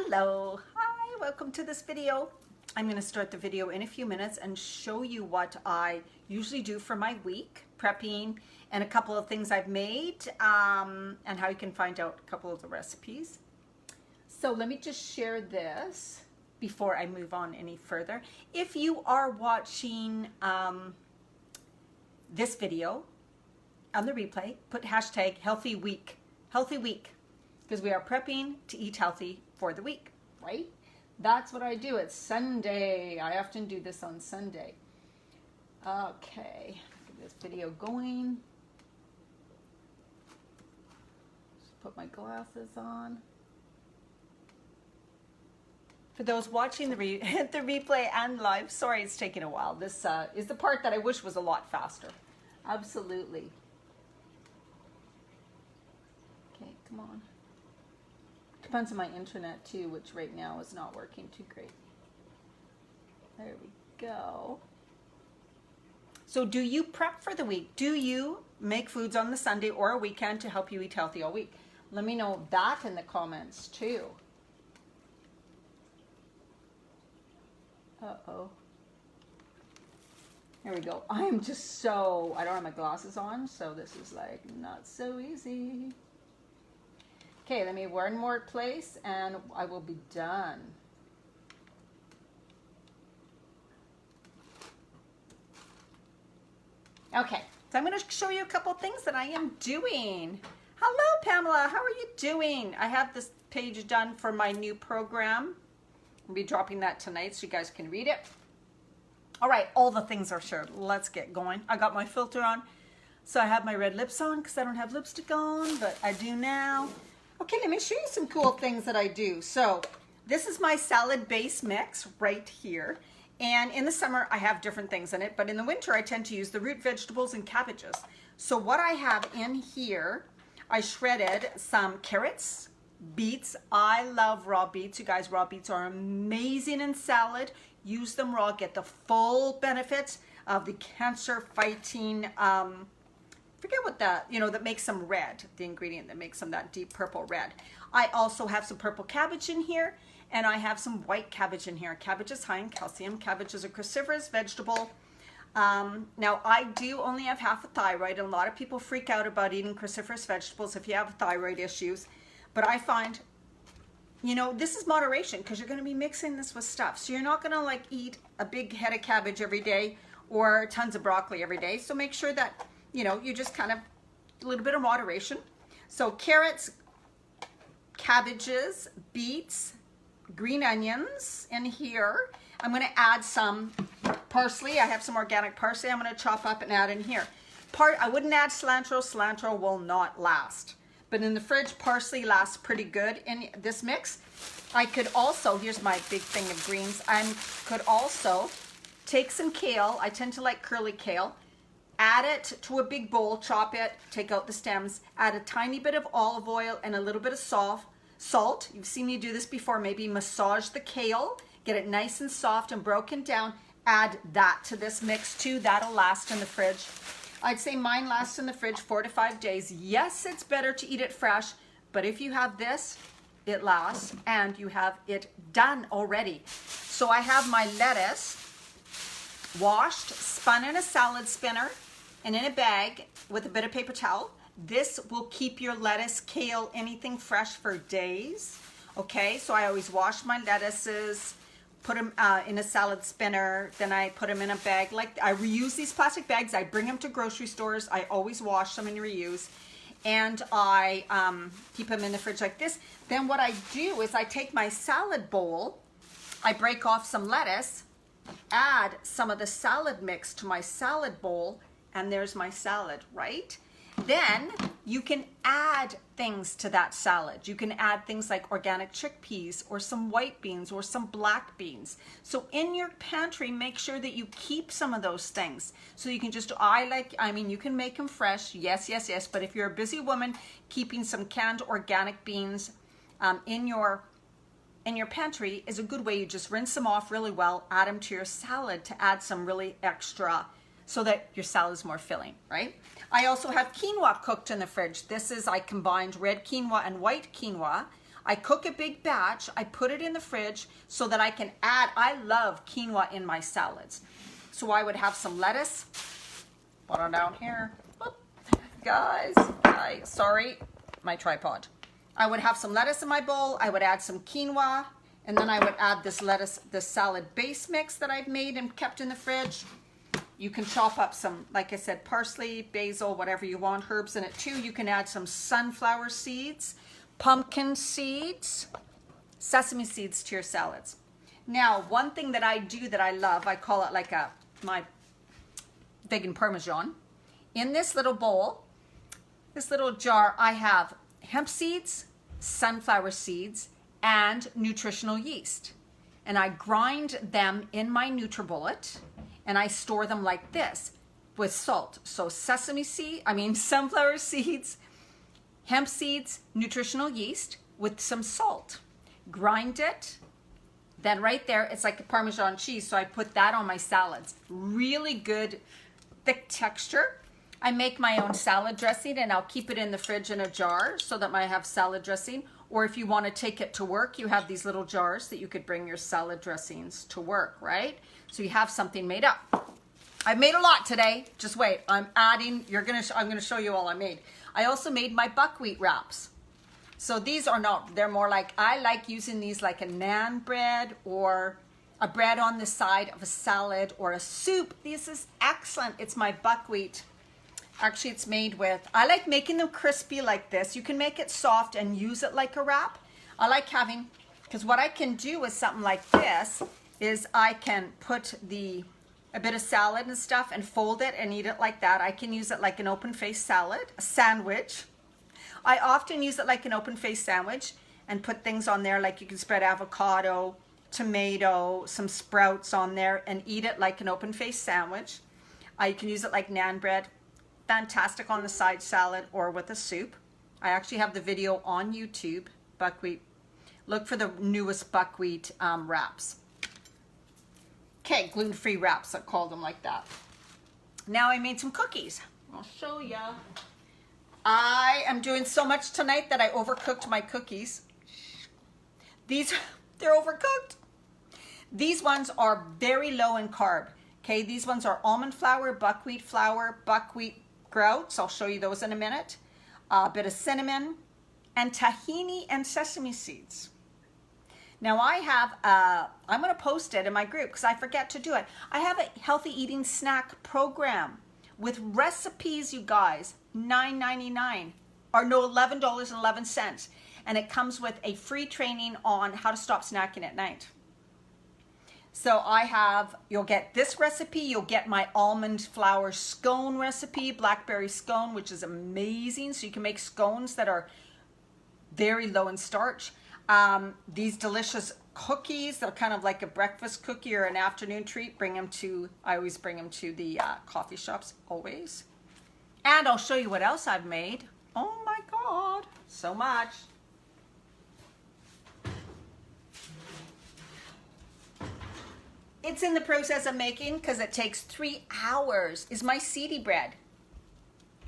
Hello, hi, welcome to this video. I'm going to start the video in a few minutes and show you what I usually do for my week, prepping, and a couple of things I've made, and how you can find out a couple of the recipes. So let me just share this before I move on any further. If you are watching this video on the replay, put hashtag healthy week, because we are prepping to eat healthy for the week, right? That's what I do. It's Sunday. I often do this on Sunday. Okay, get this video going. Just put my glasses on. For those watching the replay and live, sorry it's taking a while. This is the part that I wish was a lot faster. Absolutely. Okay, come on. Depends on my internet too, which right now is not working too great. There we go. So do you prep for the week? Do you make foods on the Sunday or a weekend to help you eat healthy all week? Let me know that in the comments too. Uh-oh. There we go. I am just so, I don't have my glasses on, so this is like not so easy. Okay, let me one more place and I will be done. Okay, so I'm going to show you a couple things that I am doing. Hello, Pamela. How are you doing? I have this page done for my new program. I'll be dropping that tonight so you guys can read it. All right, all the things are shared. Let's get going. I got my filter on, so I have my red lips on because I don't have lipstick on, but I do now. Okay, let me show you some cool things that I do. So this is my salad base mix right here. And in the summer, I have different things in it, but in the winter, I tend to use the root vegetables and cabbages. So what I have in here, I shredded some carrots, beets. I love raw beets. You guys, raw beets are amazing in salad. Use them raw, get the full benefits of the cancer fighting, forget what that, that makes them red, the ingredient that makes them that deep purple red. I also have some purple cabbage in here, and I have some white cabbage in here. Cabbage is high in calcium. Cabbage is a cruciferous vegetable. Now, I do only have half a thyroid, and a lot of people freak out about eating cruciferous vegetables if you have thyroid issues. But I find, this is moderation, because you're going to be mixing this with stuff. So you're not going to like eat a big head of cabbage every day or tons of broccoli every day. So make sure that you just kind of a little bit of moderation. So carrots, cabbages, beets, green onions in here. I'm going to add some parsley. I have some organic parsley I'm going to chop up and add in here. I wouldn't add cilantro. Cilantro will not last. But in the fridge, parsley lasts pretty good in this mix. I could also, here's my big thing of greens. I could also take some kale. I tend to like curly kale. Add it to a big bowl, chop it, take out the stems, add a tiny bit of olive oil and a little bit of salt. You've seen me do this before. Maybe massage the kale, get it nice and soft and broken down. Add that to this mix too. That'll last in the fridge. I'd say mine lasts in the fridge 4 to 5 days. Yes, it's better to eat it fresh, but if you have this, it lasts and you have it done already. So I have my lettuce washed, spun in a salad spinner, and in a bag with a bit of paper towel. This will keep your lettuce, kale, anything fresh for days. Okay, so I always wash my lettuces, put them in a salad spinner, then I put them in a bag. Like I reuse these plastic bags. I bring them to grocery stores. I always wash them and reuse. And I keep them in the fridge like this. Then what I do is I take my salad bowl, I break off some lettuce, add some of the salad mix to my salad bowl, and there's my salad, right? Then you can add things to that salad. You can add things like organic chickpeas or some white beans or some black beans. So in your pantry, make sure that you keep some of those things. So you can just, you can make them fresh, yes, but if you're a busy woman, keeping some canned organic beans in your pantry is a good way. You just rinse them off really well, add them to your salad to add some really extra so that your salad is more filling, right? I also have quinoa cooked in the fridge. This is, I combined red quinoa and white quinoa. I cook a big batch, I put it in the fridge so that I can add, I love quinoa in my salads. So I would have some lettuce, put it down here. Whoop. Guys, sorry, my tripod. I would have some lettuce in my bowl, I would add some quinoa, and then I would add this salad base mix that I've made and kept in the fridge. You can chop up some, like I said, parsley, basil, whatever you want, herbs in it too. You can add some sunflower seeds, pumpkin seeds, sesame seeds to your salads. Now, one thing that I do that I love, I call it like my vegan Parmesan. In this little bowl, this little jar, I have hemp seeds, sunflower seeds, and nutritional yeast. And I grind them in my NutriBullet, and I store them like this with salt. So sunflower seeds, hemp seeds, nutritional yeast with some salt. Grind it. Then right there, it's like a Parmesan cheese. So I put that on my salads. Really good, thick texture. I make my own salad dressing, and I'll keep it in the fridge in a jar so that I have salad dressing. Or if you want to take it to work, you have these little jars that you could bring your salad dressings to work, right? So you have something made up. I've made a lot today. Just wait. I'm adding. I'm gonna show you all I made. I also made my buckwheat wraps. So these are not. They're more like, I like using these like a naan bread or a bread on the side of a salad or a soup. This is excellent. It's my buckwheat. Actually, it's made with, I like making them crispy like this. You can make it soft and use it like a wrap. I like having, because what I can do with something like this is I can put a bit of salad and stuff and fold it and eat it like that. I can use it like an open-faced salad, a sandwich. I often use it like an open-faced sandwich and put things on there, like you can spread avocado, tomato, some sprouts on there and eat it like an open-faced sandwich. You can use it like naan bread. Fantastic on the side salad or with a soup. I actually have the video on YouTube, buckwheat. Look for the newest buckwheat wraps. Okay, gluten-free wraps, I call them like that. Now I made some cookies. I'll show ya. I am doing so much tonight that I overcooked my cookies. They're overcooked. These ones are very low in carb. Okay, these ones are almond flour, buckwheat Groats. I'll show you those in a minute. A bit of cinnamon and tahini and sesame seeds. Now I have, I'm going to post it in my group because I forget to do it. I have a healthy eating snack program with recipes, you guys, $9.99 or no, $11.11. And it comes with a free training on how to stop snacking at night. So you'll get this recipe, you'll get my almond flour scone recipe, blackberry scone, which is amazing. So you can make scones that are very low in starch. These delicious cookies, they're kind of like a breakfast cookie or an afternoon treat. I always bring them to the coffee shops, always. And I'll show you what else I've made. Oh my God, so much. It's in the process of making because it takes 3 hours, is my seedy bread.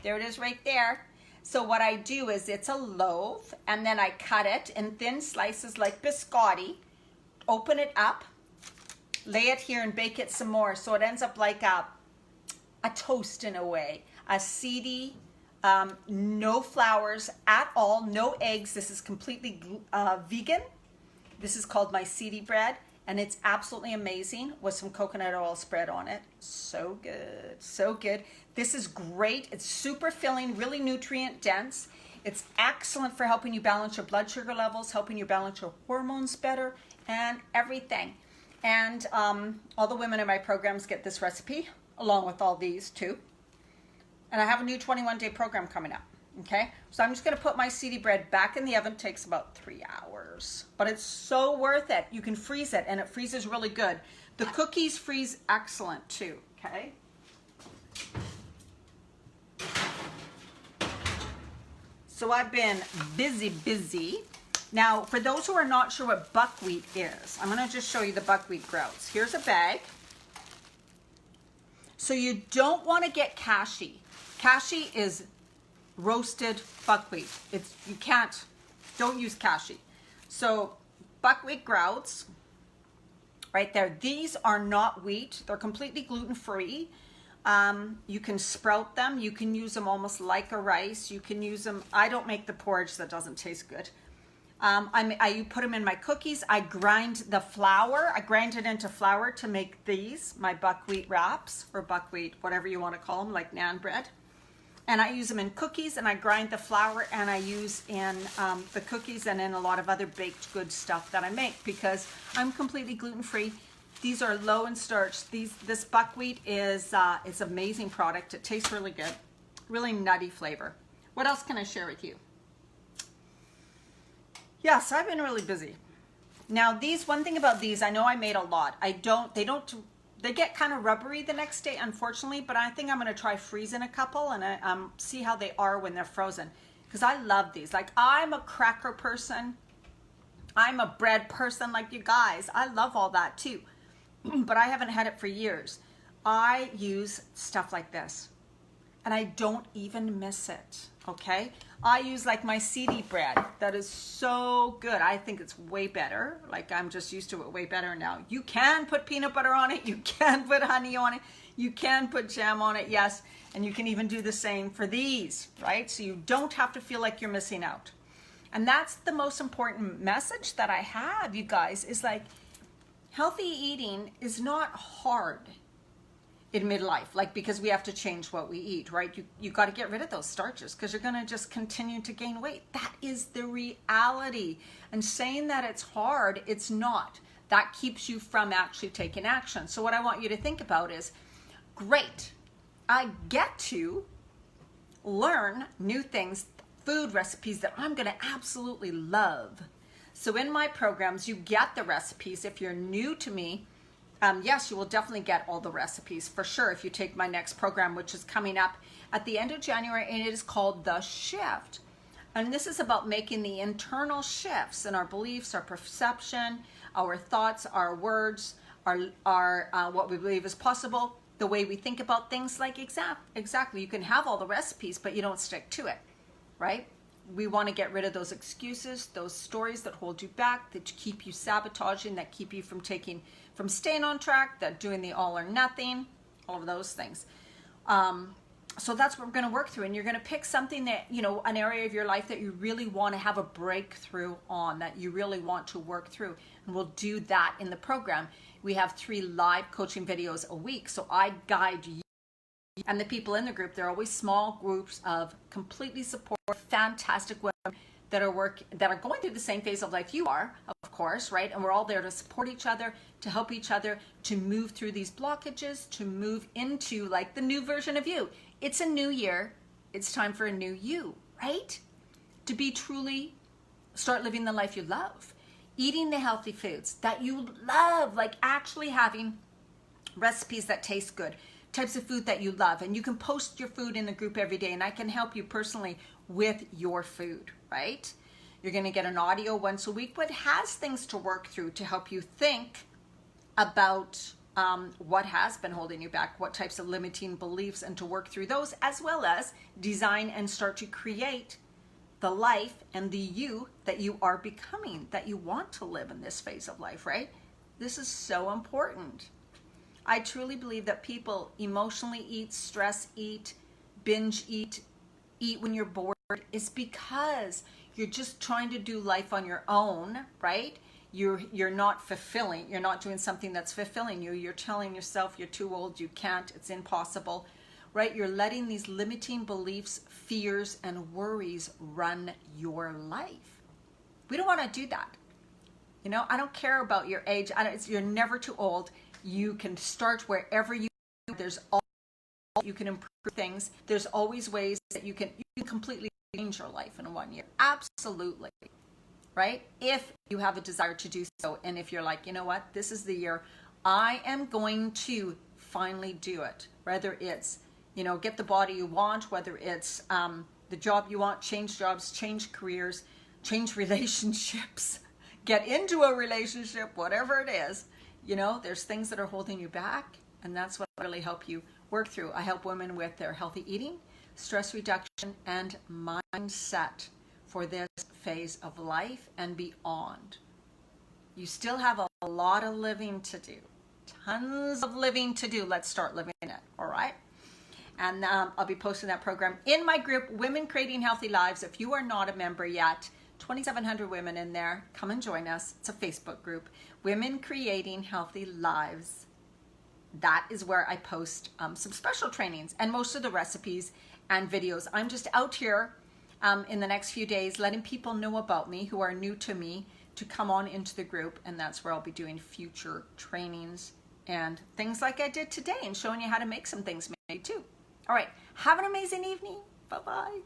There it is right there. So what I do is it's a loaf and then I cut it in thin slices like biscotti, open it up, lay it here and bake it some more. So it ends up like a toast in a way, a seedy, no flours at all, no eggs. This is completely vegan. This is called my seedy bread. And it's absolutely amazing with some coconut oil spread on it. So good, so good. This is great. It's super filling, really nutrient dense. It's excellent for helping you balance your blood sugar levels, helping you balance your hormones better, and everything. And all the women in my programs get this recipe, along with all these too. And I have a new 21-day program coming up. Okay, so I'm just going to put my seedy bread back in the oven. It takes about 3 hours, but it's so worth it. You can freeze it, and it freezes really good. The cookies freeze excellent too, okay? So I've been busy. Now, for those who are not sure what buckwheat is, I'm going to just show you the Buckwheat Groats. Here's a bag. So you don't want to get cashy. Cashy is roasted buckwheat. Don't use cashy. So Buckwheat Groats, right there. These are not wheat. They're completely gluten-free. You can sprout them. You can use them almost like a rice. You can use them. I don't make the porridge, that doesn't taste good. I put them in my cookies. I grind the flour. I grind it into flour to make these, my buckwheat wraps, or buckwheat, whatever you want to call them, like naan bread. And I use them in cookies, and I grind the flour, and I use in the cookies and in a lot of other baked good stuff that I make, because I'm completely gluten-free. These are low in starch. This buckwheat is it's an amazing product. It tastes really good, really nutty flavor. What else can I share with you? Yes, I've been really busy. Now these, one thing about these, I know I made a lot. They get kind of rubbery the next day, unfortunately, but I think I'm gonna try freezing a couple and see how they are when they're frozen. Because I love these. Like, I'm a cracker person. I'm a bread person like you guys. I love all that too. But I haven't had it for years. I use stuff like this, and I don't even miss it, okay? I use like my seedy bread. That is so good. I think it's way better. Like, I'm just used to it way better now. You can put peanut butter on it. You can put honey on it. You can put jam on it, yes. And you can even do the same for these, right? So you don't have to feel like you're missing out. And that's the most important message that I have, you guys, is like, healthy eating is not hard in midlife, like, because we have to change what we eat, right? You got to get rid of those starches, because you're going to just continue to gain weight. That is the reality. And saying that it's hard, it's not. That keeps you from actually taking action. So what I want you to think about is, great, I get to learn new things, food recipes that I'm going to absolutely love. So in my programs, you get the recipes. If you're new to me, yes, you will definitely get all the recipes for sure if you take my next program, which is coming up at the end of January, and it is called The Shift. And this is about making the internal shifts in our beliefs, our perception, our thoughts, our words, our what we believe is possible, the way we think about things. Like, exactly, you can have all the recipes, but you don't stick to it, right? We want to get rid of those excuses, those stories that hold you back, that keep you sabotaging, that keep you from staying on track, that doing the all or nothing, all of those things. So that's what we're going to work through. And you're going to pick something that, you know, an area of your life that you really want to have a breakthrough on, that you really want to work through. And we'll do that in the program. We have 3 live coaching videos a week. So I guide you and the people in the group. They're always small groups of completely support, fantastic women that are going through the same phase of life you are, of course, right? And we're all there to support each other, to help each other, to move through these blockages, to move into like the new version of you. It's a new year. It's time for a new you, right? To be truly, start living the life you love, eating the healthy foods that you love, like actually having recipes that taste good, types of food that you love. And you can post your food in the group every day, and I can help you personally with your food, right? You're going to get an audio once a week, but has things to work through to help you think about what has been holding you back, what types of limiting beliefs, and to work through those, as well as design and start to create the life and the you that you are becoming, that you want to live in this phase of life, right? This is so important. I truly believe that people emotionally eat, stress eat, binge eat when you're bored, is because you're just trying to do life on your own, right? You're not fulfilling. You're not doing something that's fulfilling you. You're telling yourself you're too old, you can't, it's impossible, right? You're letting these limiting beliefs, fears, and worries run your life. We don't want to do that. You know, I don't care about your age. You're never too old. You can start wherever you are. There's always, you can improve things. There's always ways that you can completely change your life in 1 year. Absolutely. Right? If you have a desire to do so, and if you're like, you know what, this is the year I am going to finally do it. Whether it's, you know, get the body you want, whether it's the job you want, change jobs, change careers, change relationships, get into a relationship, whatever it is. You know, there's things that are holding you back, and that's what I really help you work through. I help women with their healthy eating, stress reduction, and mindset for this phase of life and beyond. You still have a lot of living to do. Tons of living to do. Let's start living it, all right? And I'll be posting that program in my group, Women Creating Healthy Lives. If you are not a member yet, 2,700 women in there. Come and join us. It's a Facebook group, Women Creating Healthy Lives. That is where I post some special trainings and most of the recipes and videos. I'm just out here in the next few days letting people know about me who are new to me to come on into the group, and that's where I'll be doing future trainings and things like I did today and showing you how to make some things made too. All right, have an amazing evening. Bye-bye.